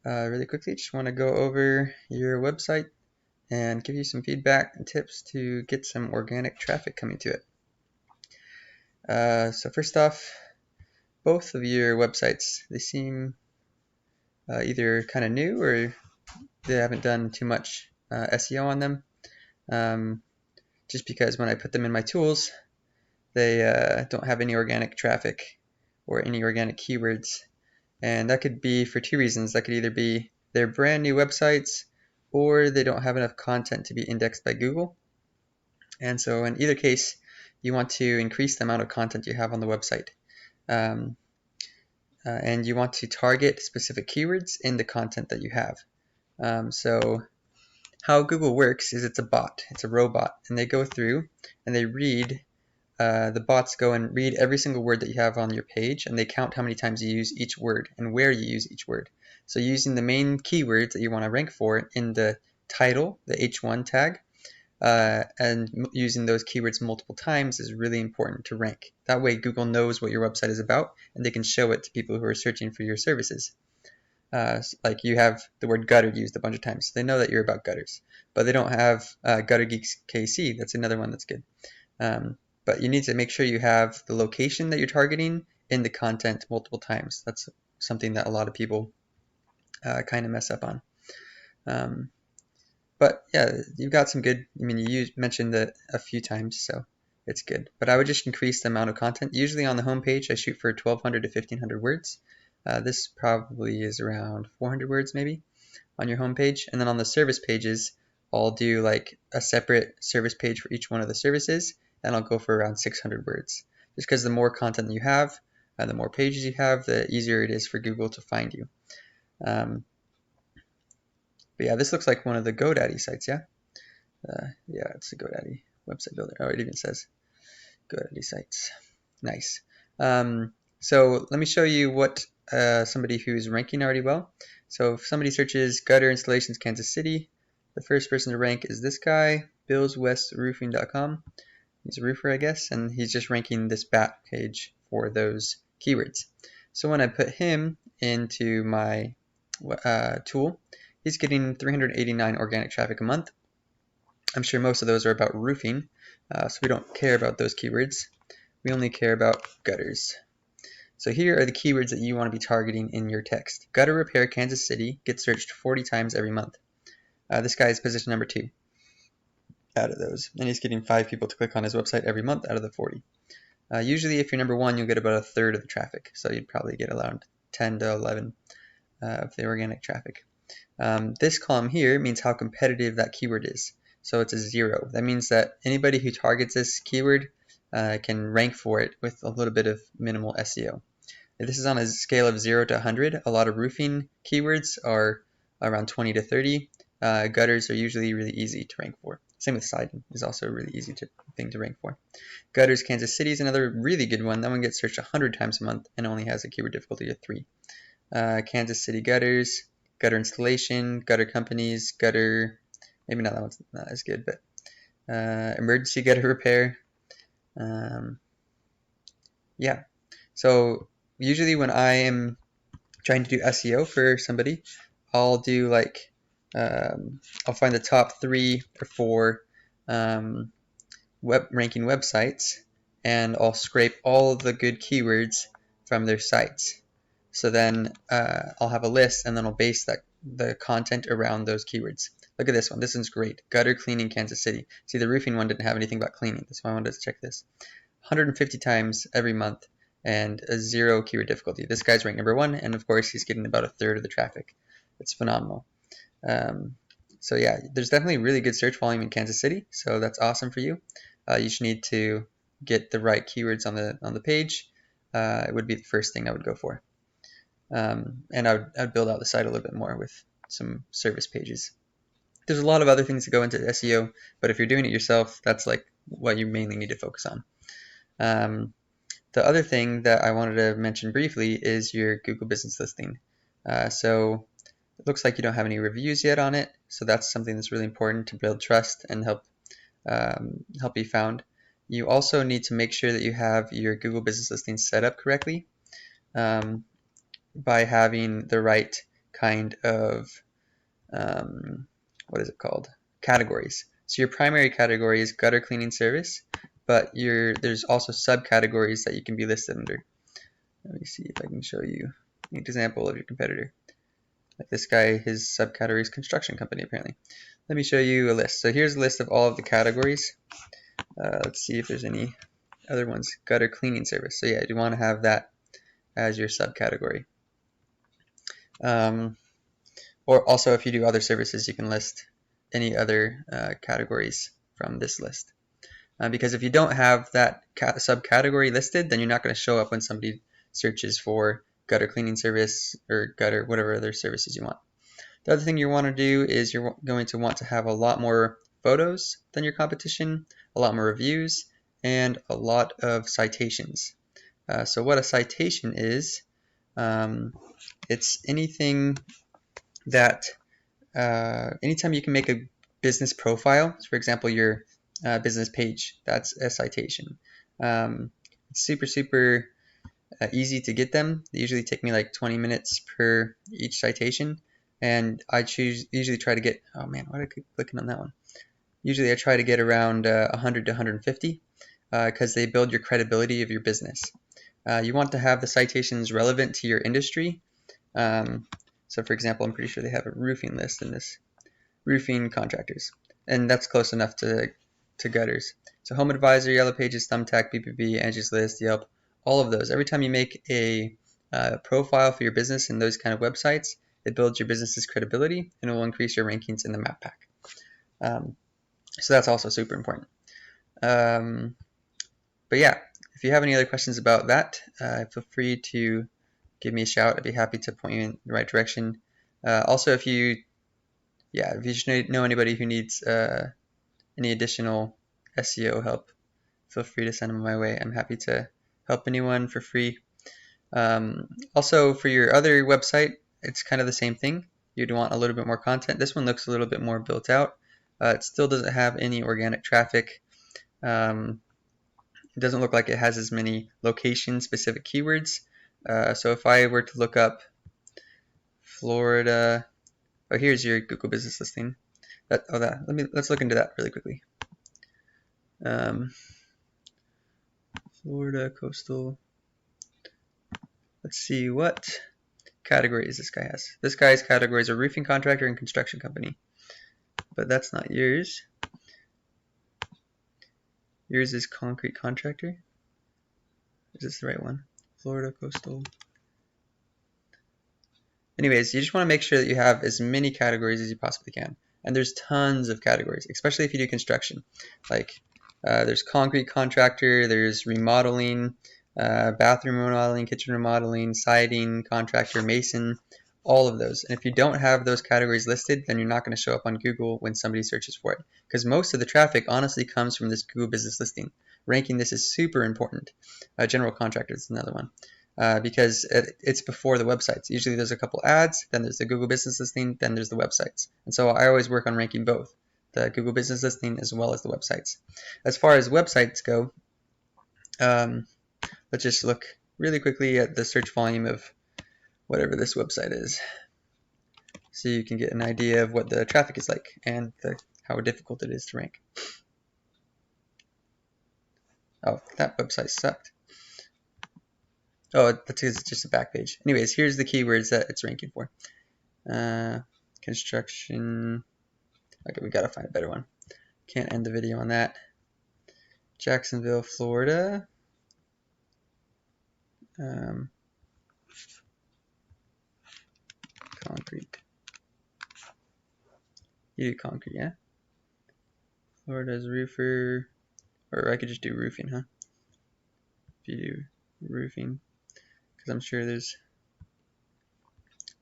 Really quickly, just want to go over your website and give you some feedback and tips to get some organic traffic coming to it. So first off, both of your websites, they seem either kind of new or they haven't done too much SEO on them. Just because when I put them in my tools, they don't have any organic traffic or any organic keywords. And that could be for two reasons. That could either be they're brand new websites or they don't have enough content to be indexed by Google. And so in either case, you want to increase the amount of content you have on the website. And you want to target specific keywords in the content that you have. So how Google works is it's a bot, it's a robot, and they go through and they read, the bots go and read every single word that you have on your page, and they count how many times you use each word and where you use each word. So using the main keywords that you want to rank for in the title, the H1 tag, and using those keywords multiple times is really important to rank. That way Google knows what your website is about and they can show it to people who are searching for your services. Like you have the word gutter used a bunch of times, so they know that you're about gutters. But they don't have Gutter Geeks KC. That's another one that's good. But you need to make sure you have the location that you're targeting in the content multiple times. That's something that a lot of people kind of mess up on. But yeah, you've got some good, I mean, you mentioned that a few times, so it's good. But I would just increase the amount of content. Usually on the home page, I shoot for 1,200 to 1,500 words. This probably is around 400 words maybe on your home page. And then on the service pages, I'll do like a separate service page for each one of the services, and I'll go for around 600 words. Just because the more content you have, the more pages you have, the easier it is for Google to find you. But yeah, this looks like one of the GoDaddy sites, yeah? Yeah, it's a GoDaddy website builder. Oh, it even says GoDaddy sites. Nice. So let me show you what somebody who's ranking already well. So if somebody searches gutter installations Kansas City, the first person to rank is this guy, billswestroofing.com. He's a roofer, I guess, and he's just ranking this bat page for those keywords. So when I put him into my tool, he's getting 389 organic traffic a month. I'm sure most of those are about roofing, so we don't care about those keywords. We only care about gutters. So here are the keywords that you want to be targeting in your text. Gutter repair Kansas City gets searched 40 times every month. This guy is position number 2 out of those, and he's getting 5 people to click on his website every month out of the 40. Usually if you're number 1, you'll get about a third of the traffic, so you'd probably get around 10 to 11 of the organic traffic. This column here means how competitive that keyword is. So it's a 0. That means that anybody who targets this keyword can rank for it with a little bit of minimal SEO. If this is on a scale of 0 to 100. A lot of roofing keywords are around 20 to 30. Gutters are usually really easy to rank for. Same with siding is also a really easy thing to rank for. Gutters Kansas City is another really good one. That one gets searched 100 times a month and only has a keyword difficulty of 3. Kansas City gutters, gutter installation, gutter companies, gutter, maybe not that one's not as good, but emergency gutter repair. Yeah, so usually when I am trying to do SEO for somebody, I'll do like, I'll find the top 3 or 4 web ranking websites, and I'll scrape all of the good keywords from their sites. So then I'll have a list, and then I'll base the content around those keywords. Look at this one. This one's great. Gutter cleaning Kansas City. See, the roofing one didn't have anything about cleaning. That's why I wanted to check this. 150 times every month and a 0 keyword difficulty. This guy's ranked number 1, and of course he's getting about a third of the traffic. It's phenomenal. So yeah, there's definitely really good search volume in Kansas City, so that's awesome for you. You just need to get the right keywords on the page. It would be the first thing I would go for. And I would build out the site a little bit more with some service pages. There's a lot of other things that go into SEO, but if you're doing it yourself, that's like what you mainly need to focus on. The other thing that I wanted to mention briefly is your Google Business Listing. So it looks like you don't have any reviews yet on it, so that's something that's really important to build trust and help be found. You also need to make sure that you have your Google Business Listing set up correctly by having the right kind of what is it called? Categories. So your primary category is gutter cleaning service, but there's also subcategories that you can be listed under. Let me see if I can show you an example of your competitor. Like this guy, his subcategory is construction company apparently. Let me show you a list. So here's a list of all of the categories. Let's see if there's any other ones. Gutter cleaning service. So yeah, you want to have that as your subcategory. Or also if you do other services, you can list any other categories from this list. Because if you don't have that subcategory listed, then you're not going to show up when somebody searches for gutter cleaning service or gutter, whatever other services you want. The other thing you want to do is you're going to want to have a lot more photos than your competition, a lot more reviews, and a lot of citations. So what a citation is, it's anything that anytime you can make a business profile, so for example your business page, that's a citation. It's super easy to get them. They usually take me like 20 minutes per each citation, and I usually try to get, oh man, why did I keep clicking on that one? Usually I try to get around 100 to 150 because they build your credibility of your business. You want to have the citations relevant to your industry. So for example, I'm pretty sure they have a roofing list in this, roofing contractors, and that's close enough to gutters. So Home Advisor, Yellow Pages, Thumbtack, BBB, Angie's List, Yelp, all of those. Every time you make a profile for your business in those kind of websites, it builds your business's credibility and it will increase your rankings in the map pack. So that's also super important. But yeah, if you have any other questions about that, feel free to give me a shout. I'd be happy to point you in the right direction. Also, if you know anybody who needs any additional SEO help, feel free to send them my way. I'm happy to help anyone for free. Also, for your other website, it's kind of the same thing. You'd want a little bit more content. This one looks a little bit more built out. It still doesn't have any organic traffic. It doesn't look like it has as many location-specific keywords. So if I were to look up Florida, oh, here's your Google Business Listing. Let's look into that really quickly. Florida coastal. Let's see what categories this guy has. This guy's categories are roofing contractor and construction company, but that's not yours. Yours is concrete contractor. Is this the right one? Florida coastal. Anyways, you just want to make sure that you have as many categories as you possibly can. And there's tons of categories, especially if you do construction. Like there's concrete contractor, there's remodeling, bathroom remodeling, kitchen remodeling, siding, contractor, mason, all of those. And if you don't have those categories listed, then you're not going to show up on Google when somebody searches for it. Because most of the traffic honestly comes from this Google Business Listing. Ranking this is super important. General contractor is another one. Because it's before the websites. Usually there's a couple ads, then there's the Google Business Listing, then there's the websites. And so I always work on ranking both, the Google Business Listing as well as the websites. As far as websites go, let's just look really quickly at the search volume of whatever this website is, so you can get an idea of what the traffic is like and how difficult it is to rank. Oh, that website sucked. Oh, that's because it's just a back page. Anyways, here's the keywords that it's ranking for. Construction. Okay, we gotta find a better one. Can't end the video on that. Jacksonville, Florida. Concrete. You do concrete, yeah? Florida's roofer. Or I could just do roofing, huh? If you do roofing. Because I'm sure there's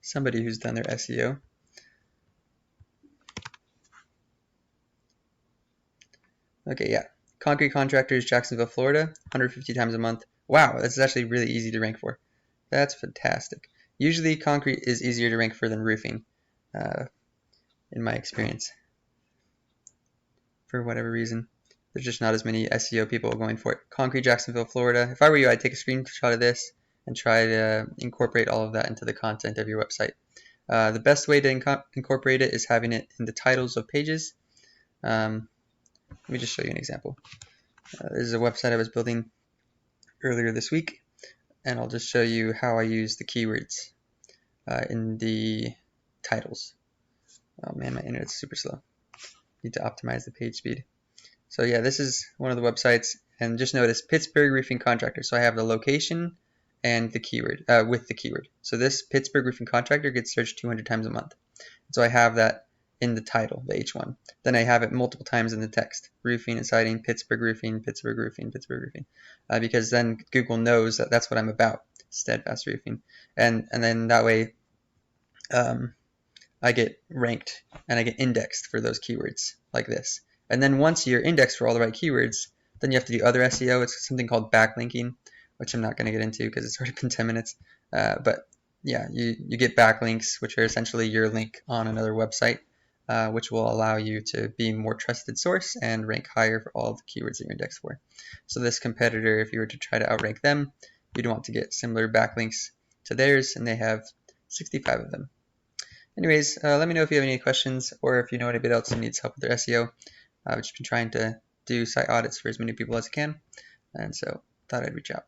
somebody who's done their SEO. Okay, yeah. Concrete contractors, Jacksonville, Florida, 150 times a month. Wow, that's actually really easy to rank for. That's fantastic. Usually concrete is easier to rank for than roofing, in my experience. For whatever reason, there's just not as many SEO people going for it. Concrete, Jacksonville, Florida. If I were you, I'd take a screenshot of this and try to incorporate all of that into the content of your website. The best way to incorporate it is having it in the titles of pages. Let me just show you an example. This is a website I was building earlier this week, and I'll just show you how I use the keywords in the titles. Oh man, my internet's super slow. Need to optimize the page speed. So yeah, this is one of the websites, and just notice Pittsburgh Roofing Contractor. So I have the location and the keyword with the keyword. So this Pittsburgh Roofing Contractor gets searched 200 times a month. So I have that in the title, the H1. Then I have it multiple times in the text: roofing and siding, Pittsburgh Roofing, Pittsburgh Roofing, Pittsburgh Roofing, because then Google knows that that's what I'm about, steadfast roofing, and then that way I get ranked and I get indexed for those keywords like this. And then once you're indexed for all the right keywords, then you have to do other SEO. It's something called backlinking, which I'm not going to get into because it's already been 10 minutes. But yeah, you get backlinks, which are essentially your link on another website, which will allow you to be a more trusted source and rank higher for all the keywords that you're indexed for. So this competitor, if you were to try to outrank them, you'd want to get similar backlinks to theirs, and they have 65 of them. Anyways, let me know if you have any questions or if you know anybody else who needs help with their SEO. I've just been trying to do site audits for as many people as I can, and so thought I'd reach out.